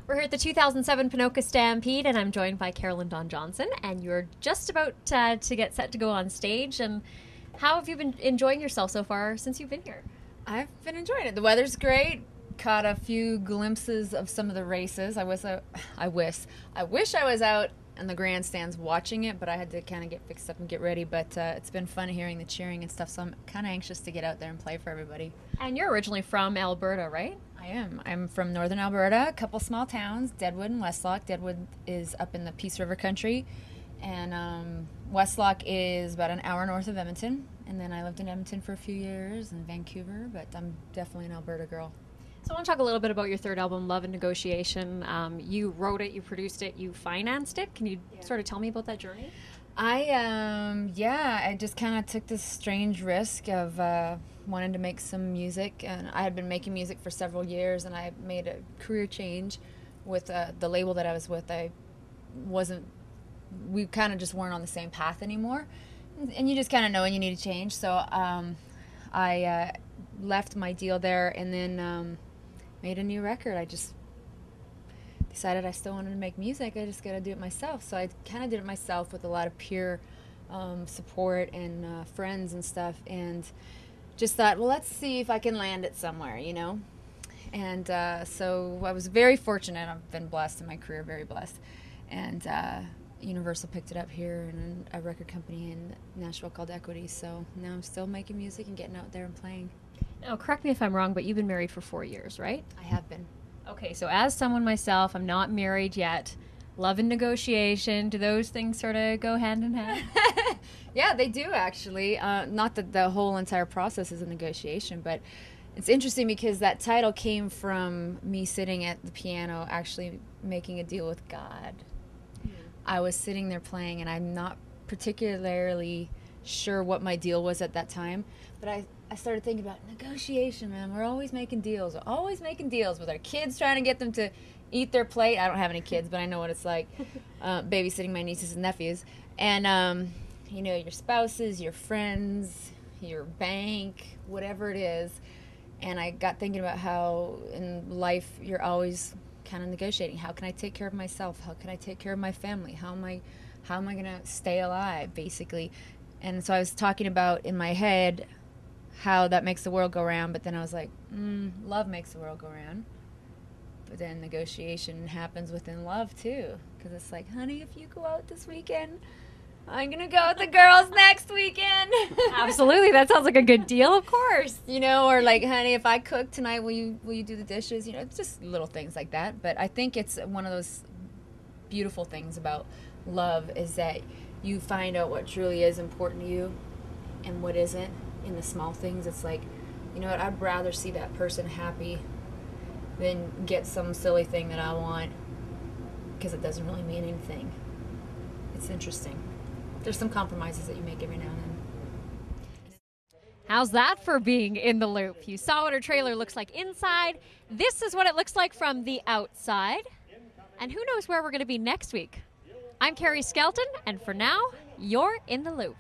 We're here at the 2007 Ponoka Stampede, and I'm joined by Carolyn Dawn Johnson, and you're just about to get set to go on stage. And how have you been enjoying yourself so far since you've been here? I've been enjoying it. The weather's great. Caught a few glimpses of some of the races. I wish I was out in the grandstands watching it, but I had to kind of get fixed up and get ready. But it's been fun hearing the cheering and stuff, so I'm kind of anxious to get out there and play for everybody. And you're originally from Alberta, right? I am. I'm from northern Alberta, a couple small towns, Deadwood and Westlock. Deadwood is up in the Peace River country, and Westlock is about an hour north of Edmonton. And then I lived in Edmonton for a few years and Vancouver, but I'm definitely an Alberta girl. So I want to talk a little bit about your third album, Love and Negotiation. You wrote it, you produced it, you financed it. Can you sort of tell me about that journey? I just kind of took this strange risk of wanting to make some music, and I had been making music for several years, and I made a career change with the label that I was with. We kind of just weren't on the same path anymore, and you just kind of know when you need to change. So I left my deal there, and then made a new record. I just decided I still wanted to make music. I just got to do it myself. So I kind of did it myself with a lot of peer support and friends and stuff, and just thought, well, let's see if I can land it somewhere, you know? And so I was very fortunate. I've been blessed in my career, very blessed. And Universal picked it up here in a record company in Nashville called Equity. So now I'm still making music and getting out there and playing. Now, correct me if I'm wrong, but you've been married for 4 years, right? I have been. Okay, so as someone myself, I'm not married yet. Love and negotiation, do those things sort of go hand in hand? Yeah, they do, actually. Not that the whole entire process is a negotiation, but it's interesting because that title came from me sitting at the piano actually making a deal with God. Mm. I was sitting there playing, and I'm not particularly sure what my deal was at that time, but I started thinking about negotiation, man. We're always making deals. We're always making deals with our kids, trying to get them to eat their plate. I don't have any kids, but I know what it's like babysitting my nieces and nephews. And, your spouses, your friends, your bank, whatever it is. And I got thinking about how in life you're always kind of negotiating. How can I take care of myself? How can I take care of my family? How am I going to stay alive, basically? And so I was talking about in my head how that makes the world go round, but then I was like, love makes the world go round. But then negotiation happens within love, too. Because it's like, honey, if you go out this weekend, I'm going to go with the girls next weekend. Absolutely. That sounds like a good deal, of course. Or like, honey, if I cook tonight, will you do the dishes? It's just little things like that. But I think it's one of those beautiful things about love is that you find out what truly is important to you and what isn't. In the small things, it's like, you know what, I'd rather see that person happy than get some silly thing that I want because it doesn't really mean anything. It's interesting. There's some compromises that you make every now and then. How's that for being in the loop? You saw what our trailer looks like inside. This is what it looks like from the outside. And who knows where we're going to be next week. I'm Carrie Skelton, and for now, you're in the loop.